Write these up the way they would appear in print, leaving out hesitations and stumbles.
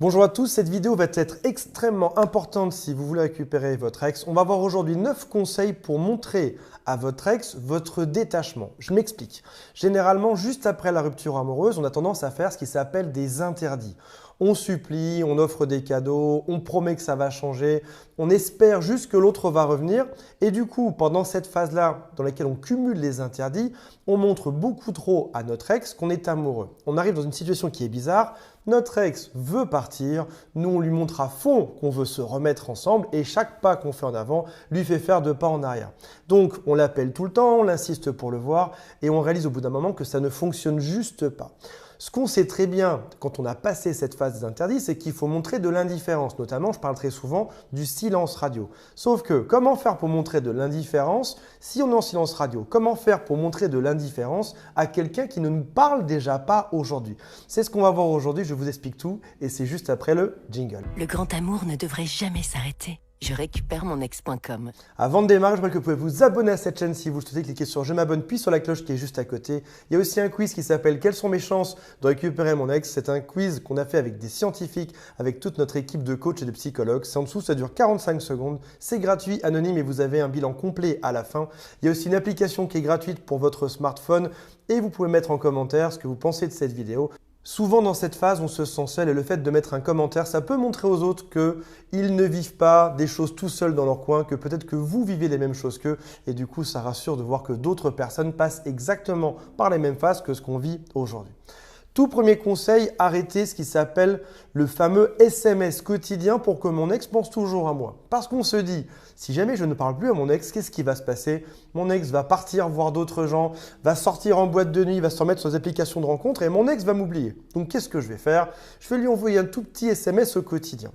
Bonjour à tous, cette vidéo va être extrêmement importante si vous voulez récupérer votre ex. On va voir aujourd'hui 9 conseils pour montrer à votre ex votre détachement. Je m'explique. Généralement, juste après la rupture amoureuse, on a tendance à faire ce qui s'appelle des interdits. On supplie, on offre des cadeaux, on promet que ça va changer, on espère juste que l'autre va revenir et du coup, pendant cette phase-là dans laquelle on cumule les interdits, on montre beaucoup trop à notre ex qu'on est amoureux. On arrive dans une situation qui est bizarre, notre ex veut partir, nous on lui montre à fond qu'on veut se remettre ensemble et chaque pas qu'on fait en avant lui fait faire 2 pas en arrière. Donc on l'appelle tout le temps, on l'insiste pour le voir et on réalise au bout d'un moment que ça ne fonctionne juste pas. Ce qu'on sait très bien quand on a passé cette phase des interdits, c'est qu'il faut montrer de l'indifférence. Notamment, je parle très souvent du silence radio. Sauf que, comment faire pour montrer de l'indifférence si on est en silence radio? Comment faire pour montrer de l'indifférence à quelqu'un qui ne nous parle déjà pas aujourd'hui? C'est ce qu'on va voir aujourd'hui, je vous explique tout et c'est juste après le jingle. Le grand amour ne devrait jamais s'arrêter. Je récupère mon ex.com. Avant de démarrer, je rappelle que vous pouvez vous abonner à cette chaîne si vous le souhaitez. Cliquez sur je m'abonne puis sur la cloche qui est juste à côté. Il y a aussi un quiz qui s'appelle quelles sont mes chances de récupérer mon ex. C'est un quiz qu'on a fait avec des scientifiques, avec toute notre équipe de coachs et de psychologues. C'est en dessous, ça dure 45 secondes. C'est gratuit, anonyme et vous avez un bilan complet à la fin. Il y a aussi une application qui est gratuite pour votre smartphone et vous pouvez mettre en commentaire ce que vous pensez de cette vidéo. Souvent dans cette phase, on se sent seul et le fait de mettre un commentaire, ça peut montrer aux autres qu'ils ne vivent pas des choses tout seuls dans leur coin, que peut-être que vous vivez les mêmes choses qu'eux et du coup, ça rassure de voir que d'autres personnes passent exactement par les mêmes phases que ce qu'on vit aujourd'hui. Tout premier conseil, arrêtez ce qui s'appelle le fameux SMS quotidien pour que mon ex pense toujours à moi. Parce qu'on se dit, si jamais je ne parle plus à mon ex, qu'est-ce qui va se passer? Mon ex va partir voir d'autres gens, va sortir en boîte de nuit, va se remettre sur les applications de rencontres et mon ex va m'oublier. Donc qu'est-ce que je vais faire? Je vais lui envoyer un tout petit SMS au quotidien.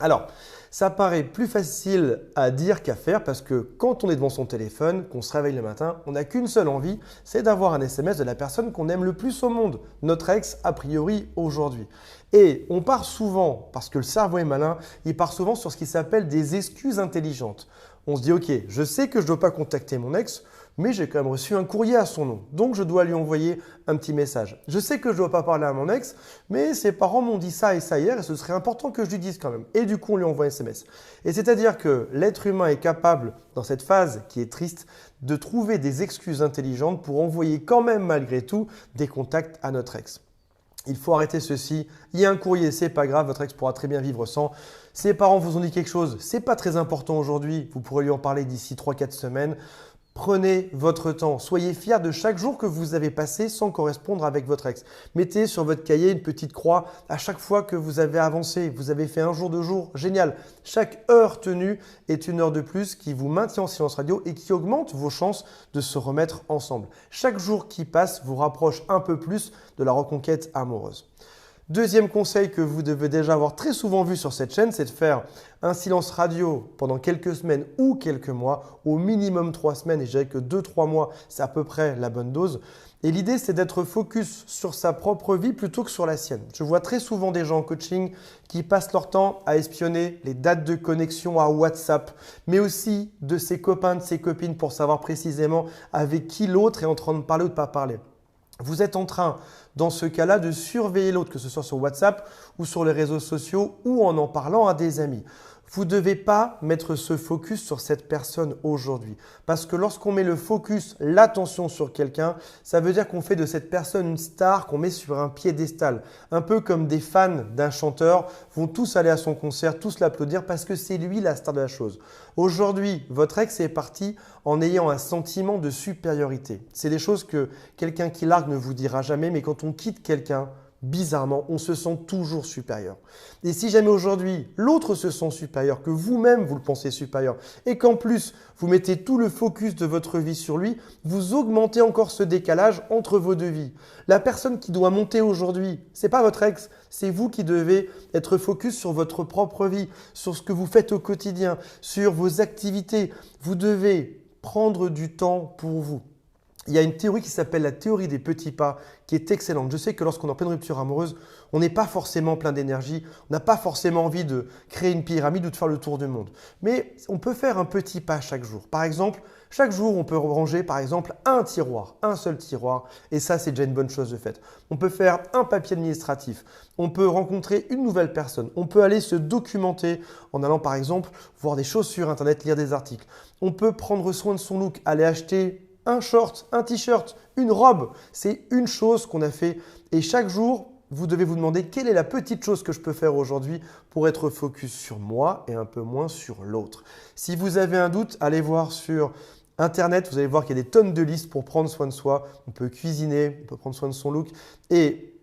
Alors, ça paraît plus facile à dire qu'à faire parce que quand on est devant son téléphone, qu'on se réveille le matin, on n'a qu'une seule envie, c'est d'avoir un SMS de la personne qu'on aime le plus au monde, notre ex a priori aujourd'hui. Et on part souvent, parce que le cerveau est malin, il part souvent sur ce qui s'appelle des excuses intelligentes. On se dit ok, je sais que je ne dois pas contacter mon ex, mais j'ai quand même reçu un courrier à son nom, donc je dois lui envoyer un petit message. Je sais que je ne dois pas parler à mon ex, mais ses parents m'ont dit ça et ça hier et ce serait important que je lui dise quand même. Et du coup, on lui envoie un SMS. Et c'est-à-dire que l'être humain est capable, dans cette phase qui est triste, de trouver des excuses intelligentes pour envoyer quand même malgré tout des contacts à notre ex. Il faut arrêter ceci. Il y a un courrier, c'est pas grave, votre ex pourra très bien vivre sans. Ses parents vous ont dit quelque chose, c'est pas très important aujourd'hui, vous pourrez lui en parler d'ici 3-4 semaines. Prenez votre temps, soyez fiers de chaque jour que vous avez passé sans correspondre avec votre ex. Mettez sur votre cahier une petite croix à chaque fois que vous avez avancé, vous avez fait un jour de jour, génial. Chaque heure tenue est une heure de plus qui vous maintient en silence radio et qui augmente vos chances de se remettre ensemble. Chaque jour qui passe vous rapproche un peu plus de la reconquête amoureuse. Deuxième conseil que vous devez déjà avoir très souvent vu sur cette chaîne, c'est de faire un silence radio pendant quelques semaines ou quelques mois, au minimum 3 semaines et je dirais que 2-3 mois, c'est à peu près la bonne dose. Et l'idée, c'est d'être focus sur sa propre vie plutôt que sur la sienne. Je vois très souvent des gens en coaching qui passent leur temps à espionner les dates de connexion à WhatsApp, mais aussi de ses copains, de ses copines pour savoir précisément avec qui l'autre est en train de parler ou de ne pas parler. Vous êtes en train, dans ce cas-là, de surveiller l'autre, que ce soit sur WhatsApp ou sur les réseaux sociaux ou en parlant à des amis. Vous ne devez pas mettre ce focus sur cette personne aujourd'hui. Parce que lorsqu'on met le focus, l'attention sur quelqu'un, ça veut dire qu'on fait de cette personne une star qu'on met sur un piédestal. Un peu comme des fans d'un chanteur vont tous aller à son concert, tous l'applaudir parce que c'est lui la star de la chose. Aujourd'hui, votre ex est parti en ayant un sentiment de supériorité. C'est des choses que quelqu'un qui largue ne vous dira jamais, mais quand on quitte quelqu'un, bizarrement, on se sent toujours supérieur. Et si jamais aujourd'hui, l'autre se sent supérieur, que vous-même vous le pensez supérieur, et qu'en plus, vous mettez tout le focus de votre vie sur lui, vous augmentez encore ce décalage entre vos deux vies. La personne qui doit monter aujourd'hui, ce n'est pas votre ex, c'est vous qui devez être focus sur votre propre vie, sur ce que vous faites au quotidien, sur vos activités. Vous devez prendre du temps pour vous. Il y a une théorie qui s'appelle la théorie des petits pas qui est excellente. Je sais que lorsqu'on est en pleine rupture amoureuse, On n'est pas forcément plein d'énergie, on n'a pas forcément envie de créer une pyramide ou de faire le tour du monde. Mais on peut faire un petit pas chaque jour. Par exemple, chaque jour, on peut ranger par exemple un tiroir, un seul tiroir, et ça, c'est déjà une bonne chose de faite. On peut faire un papier administratif, on peut rencontrer une nouvelle personne, on peut aller se documenter en allant par exemple voir des choses sur Internet, lire des articles. On peut prendre soin de son look, aller acheter un short, un t-shirt, une robe. C'est une chose qu'on a fait et chaque jour, vous devez vous demander quelle est la petite chose que je peux faire aujourd'hui pour être focus sur moi et un peu moins sur l'autre. Si vous avez un doute, allez voir sur Internet, vous allez voir qu'il y a des tonnes de listes pour prendre soin de soi. On peut cuisiner, on peut prendre soin de son look. Et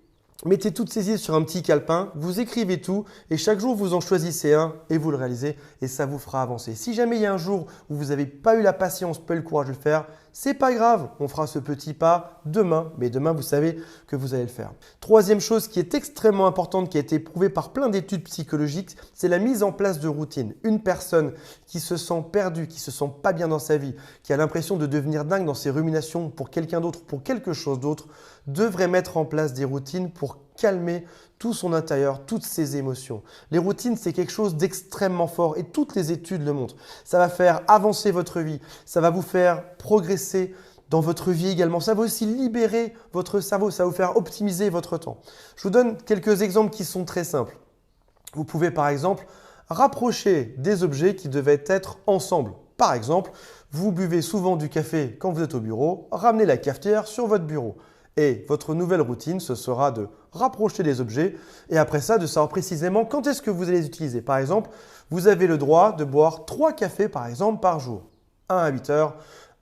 mettez toutes ces idées sur un petit calepin, vous écrivez tout et chaque jour, vous en choisissez un et vous le réalisez et ça vous fera avancer. Si jamais il y a un jour où vous n'avez pas eu la patience, pas eu le courage de le faire, c'est pas grave, on fera ce petit pas demain. Mais demain, vous savez que vous allez le faire. Troisième chose qui est extrêmement importante, qui a été prouvée par plein d'études psychologiques, c'est la mise en place de routines. Une personne qui se sent perdue, qui se sent pas bien dans sa vie, qui a l'impression de devenir dingue dans ses ruminations pour quelqu'un d'autre, pour quelque chose d'autre, devrait mettre en place des routines pour calmer tout son intérieur, toutes ses émotions. Les routines, c'est quelque chose d'extrêmement fort et toutes les études le montrent. Ça va faire avancer votre vie, ça va vous faire progresser dans votre vie également. Ça va aussi libérer votre cerveau, ça va vous faire optimiser votre temps. Je vous donne quelques exemples qui sont très simples. Vous pouvez par exemple rapprocher des objets qui devaient être ensemble. Par exemple, vous buvez souvent du café quand vous êtes au bureau, ramenez la cafetière sur votre bureau. Et votre nouvelle routine, ce sera de rapprocher les objets et après ça, de savoir précisément quand est-ce que vous allez les utiliser. Par exemple, vous avez le droit de boire 3 cafés par exemple par jour. Un à 8 heures,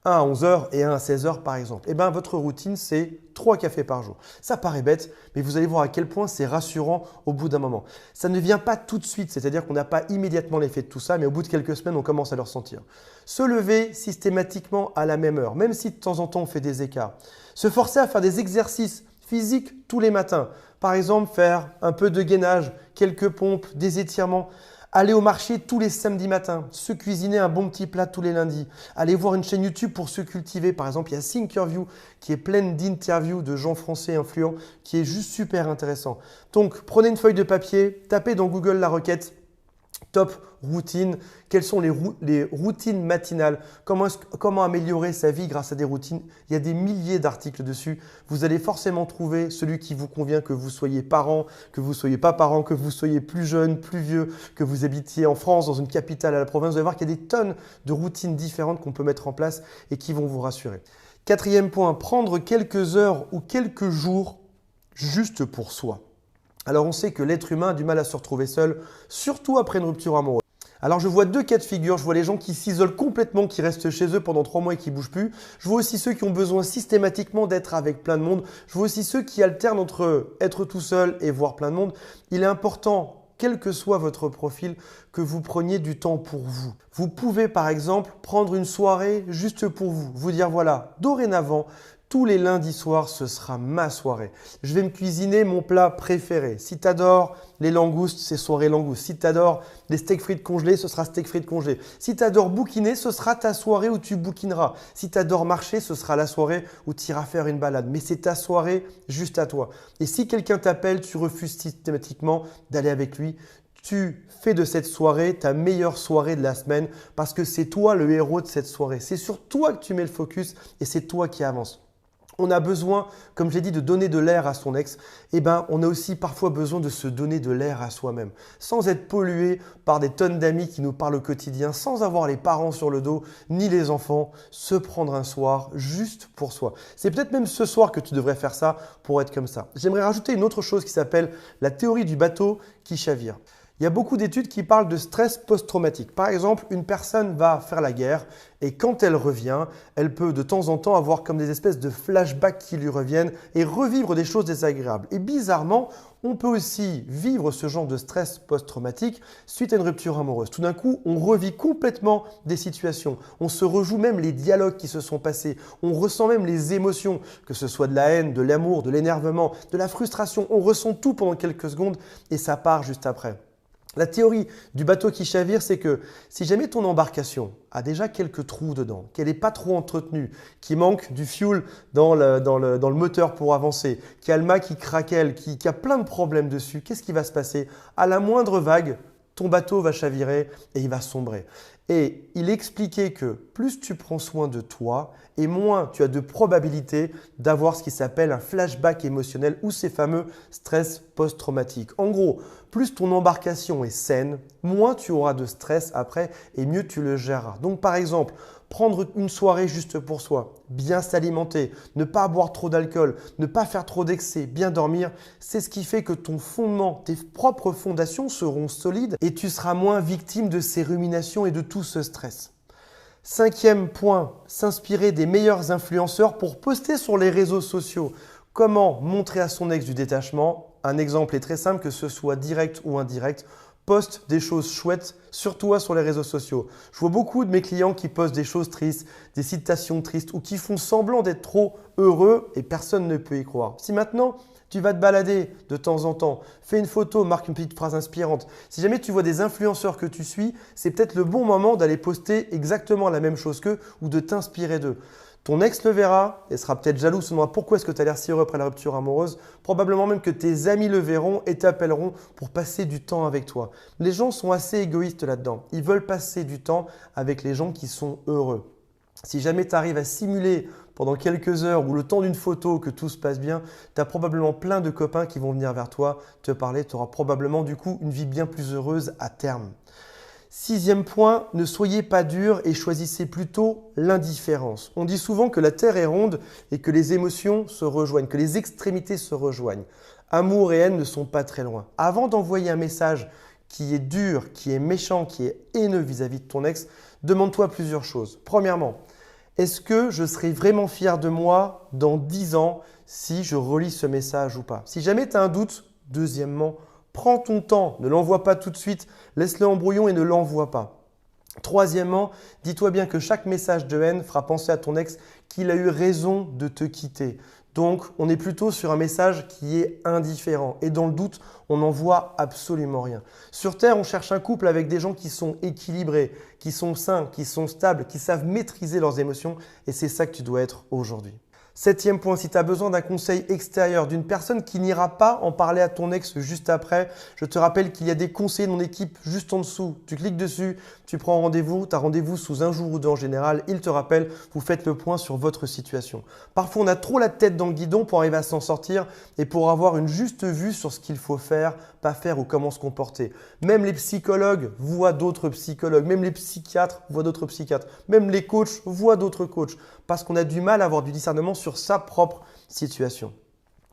un à 11 heures et un à 16 heures par exemple. Et bien, votre routine, c'est 3 cafés par jour. Ça paraît bête, mais vous allez voir à quel point c'est rassurant au bout d'un moment. Ça ne vient pas tout de suite, c'est-à-dire qu'on n'a pas immédiatement l'effet de tout ça, mais au bout de quelques semaines, on commence à le ressentir. Se lever systématiquement à la même heure, même si de temps en temps on fait des écarts. Se forcer à faire des exercices physiques tous les matins. Par exemple, faire un peu de gainage, quelques pompes, des étirements. Aller au marché tous les samedis matins, se cuisiner un bon petit plat tous les lundis, aller voir une chaîne YouTube pour se cultiver. Par exemple, il y a Thinkerview qui est pleine d'interviews de gens français influents qui est juste super intéressant. Donc, prenez une feuille de papier, tapez dans Google la requête top routine, quelles sont les routines matinales, comment améliorer sa vie grâce à des routines. Il y a des milliers d'articles dessus. Vous allez forcément trouver celui qui vous convient, que vous soyez parent, que vous ne soyez pas parent, que vous soyez plus jeune, plus vieux, que vous habitiez en France, dans une capitale, à la province. Vous allez voir qu'il y a des tonnes de routines différentes qu'on peut mettre en place et qui vont vous rassurer. Quatrième point, prendre quelques heures ou quelques jours juste pour soi. Alors on sait que l'être humain a du mal à se retrouver seul, surtout après une rupture amoureuse. Alors je vois 2 cas de figure, je vois les gens qui s'isolent complètement, qui restent chez eux pendant 3 mois et qui ne bougent plus. Je vois aussi ceux qui ont besoin systématiquement d'être avec plein de monde. Je vois aussi ceux qui alternent entre être tout seul et voir plein de monde. Il est important, quel que soit votre profil, que vous preniez du temps pour vous. Vous pouvez par exemple prendre une soirée juste pour vous. Vous dire voilà, dorénavant, tous les lundis soirs, ce sera ma soirée. Je vais me cuisiner mon plat préféré. Si tu adores les langoustes, c'est soirée langoustes. Si tu adores les steaks frites congelés, ce sera steak frites congelés. Si tu adores bouquiner, ce sera ta soirée où tu bouquineras. Si tu adores marcher, ce sera la soirée où tu iras faire une balade. Mais c'est ta soirée juste à toi. Et si quelqu'un t'appelle, tu refuses systématiquement d'aller avec lui. Tu fais de cette soirée ta meilleure soirée de la semaine parce que c'est toi le héros de cette soirée. C'est sur toi que tu mets le focus et c'est toi qui avances. On a besoin, comme je l'ai dit, de donner de l'air à son ex. Eh bien, on a aussi parfois besoin de se donner de l'air à soi-même, sans être pollué par des tonnes d'amis qui nous parlent au quotidien, sans avoir les parents sur le dos, ni les enfants, se prendre un soir juste pour soi. C'est peut-être même ce soir que tu devrais faire ça pour être comme ça. J'aimerais rajouter une autre chose qui s'appelle la théorie du bateau qui chavire. Il y a beaucoup d'études qui parlent de stress post-traumatique. Par exemple, une personne va faire la guerre et quand elle revient, elle peut de temps en temps avoir comme des espèces de flashbacks qui lui reviennent et revivre des choses désagréables. Et bizarrement, on peut aussi vivre ce genre de stress post-traumatique suite à une rupture amoureuse. Tout d'un coup, on revit complètement des situations. On se rejoue même les dialogues qui se sont passés. On ressent même les émotions, que ce soit de la haine, de l'amour, de l'énervement, de la frustration. On ressent tout pendant quelques secondes et ça part juste après. La théorie du bateau qui chavire, c'est que si jamais ton embarcation a déjà quelques trous dedans, qu'elle n'est pas trop entretenue, qu'il manque du fuel dans le moteur pour avancer, qu'il y a le mât qui craquelle, qu'il y a plein de problèmes dessus, qu'est-ce qui va se passer? À la moindre vague, ton bateau va chavirer et il va sombrer. Et il expliquait que plus tu prends soin de toi et moins tu as de probabilité d'avoir ce qui s'appelle un flashback émotionnel ou ces fameux stress post-traumatiques. En gros, plus ton embarcation est saine, moins tu auras de stress après et mieux tu le géreras. Donc par exemple, prendre une soirée juste pour soi, bien s'alimenter, ne pas boire trop d'alcool, ne pas faire trop d'excès, bien dormir, c'est ce qui fait que ton fondement, tes propres fondations seront solides et tu seras moins victime de ces ruminations et de tout ce stress. 5e point, s'inspirer des meilleurs influenceurs pour poster sur les réseaux sociaux. Comment montrer à son ex du détachement? Un exemple est très simple, que ce soit direct ou indirect. Poste des choses chouettes sur toi sur les réseaux sociaux. Je vois beaucoup de mes clients qui postent des choses tristes, des citations tristes ou qui font semblant d'être trop heureux et personne ne peut y croire. Si maintenant tu vas te balader de temps en temps, fais une photo, marque une petite phrase inspirante. Si jamais tu vois des influenceurs que tu suis, c'est peut-être le bon moment d'aller poster exactement la même chose qu'eux ou de t'inspirer d'eux. Ton ex le verra et sera peut-être jaloux, se demandera pourquoi est-ce que tu as l'air si heureux après la rupture amoureuse. Probablement même que tes amis le verront et t'appelleront pour passer du temps avec toi. Les gens sont assez égoïstes là-dedans. Ils veulent passer du temps avec les gens qui sont heureux. Si jamais tu arrives à simuler pendant quelques heures ou le temps d'une photo que tout se passe bien, tu as probablement plein de copains qui vont venir vers toi te parler. Tu auras probablement du coup une vie bien plus heureuse à terme. 6e point, ne soyez pas dur et choisissez plutôt l'indifférence. On dit souvent que la Terre est ronde et que les émotions se rejoignent, que les extrémités se rejoignent. Amour et haine ne sont pas très loin. Avant d'envoyer un message qui est dur, qui est méchant, qui est haineux vis-à-vis de ton ex, demande-toi plusieurs choses. Premièrement, est-ce que je serai vraiment fier de moi dans 10 ans si je relis ce message ou pas? Si jamais tu as un doute, deuxièmement, prends ton temps, ne l'envoie pas tout de suite, laisse-le en brouillon et ne l'envoie pas. Troisièmement, dis-toi bien que chaque message de haine fera penser à ton ex qu'il a eu raison de te quitter. Donc, on est plutôt sur un message qui est indifférent. Et dans le doute, on n'envoie absolument rien. Sur Terre, on cherche un couple avec des gens qui sont équilibrés, qui sont sains, qui sont stables, qui savent maîtriser leurs émotions. Et c'est ça que tu dois être aujourd'hui. 7e point, si tu as besoin d'un conseil extérieur, d'une personne qui n'ira pas en parler à ton ex juste après, je te rappelle qu'il y a des conseillers de mon équipe juste en dessous. Tu cliques dessus, tu prends rendez-vous, tu as rendez-vous sous un jour ou deux en général. Ils te rappellent, vous faites le point sur votre situation. Parfois, on a trop la tête dans le guidon pour arriver à s'en sortir et pour avoir une juste vue sur ce qu'il faut faire, pas faire ou comment se comporter. Même les psychologues voient d'autres psychologues, même les psychiatres voient d'autres psychiatres, même les coachs voient d'autres coachs parce qu'on a du mal à avoir du discernement sur sa propre situation.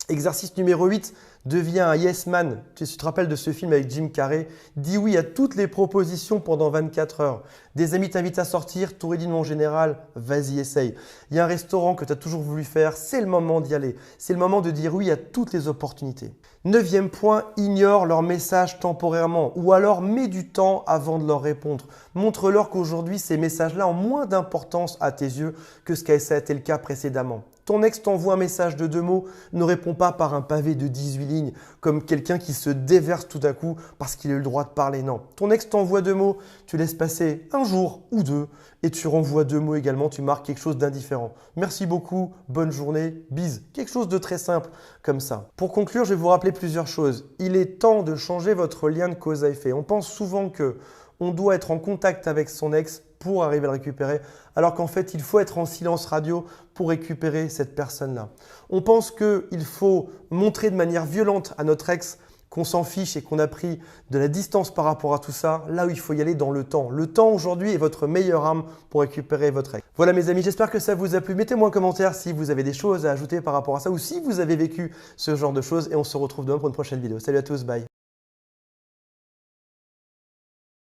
Exercice numéro 8, deviens un yes man. Tu te rappelles de ce film avec Jim Carrey? Dis oui à toutes les propositions pendant 24 heures. Des amis t'invitent à sortir, t'aurais dit non en général, vas-y essaye. Il y a un restaurant que tu as toujours voulu faire, c'est le moment d'y aller. C'est le moment de dire oui à toutes les opportunités. 9e point, ignore leur message temporairement ou alors mets du temps avant de leur répondre. Montre-leur qu'aujourd'hui, ces messages-là ont moins d'importance à tes yeux que ce qu'a été le cas précédemment. Ton ex t'envoie un message de 2 mots, ne réponds pas par un pavé de 18 lignes comme quelqu'un qui se déverse tout à coup parce qu'il a eu le droit de parler. Non, ton ex t'envoie 2 mots, tu laisses passer un jour ou 2 et tu renvoies 2 mots également, tu marques quelque chose d'indifférent. Merci beaucoup, bonne journée, bise. Quelque chose de très simple comme ça. Pour conclure, je vais vous rappeler plusieurs choses. Il est temps de changer votre lien de cause à effet. On pense souvent que on doit être en contact avec son ex pour arriver à le récupérer, alors qu'en fait, il faut être en silence radio pour récupérer cette personne-là. On pense qu'il faut montrer de manière violente à notre ex qu'on s'en fiche et qu'on a pris de la distance par rapport à tout ça, là où il faut y aller dans le temps. Le temps aujourd'hui est votre meilleure arme pour récupérer votre ex. Voilà mes amis, j'espère que ça vous a plu. Mettez-moi en commentaire si vous avez des choses à ajouter par rapport à ça ou si vous avez vécu ce genre de choses et on se retrouve demain pour une prochaine vidéo. Salut à tous, bye.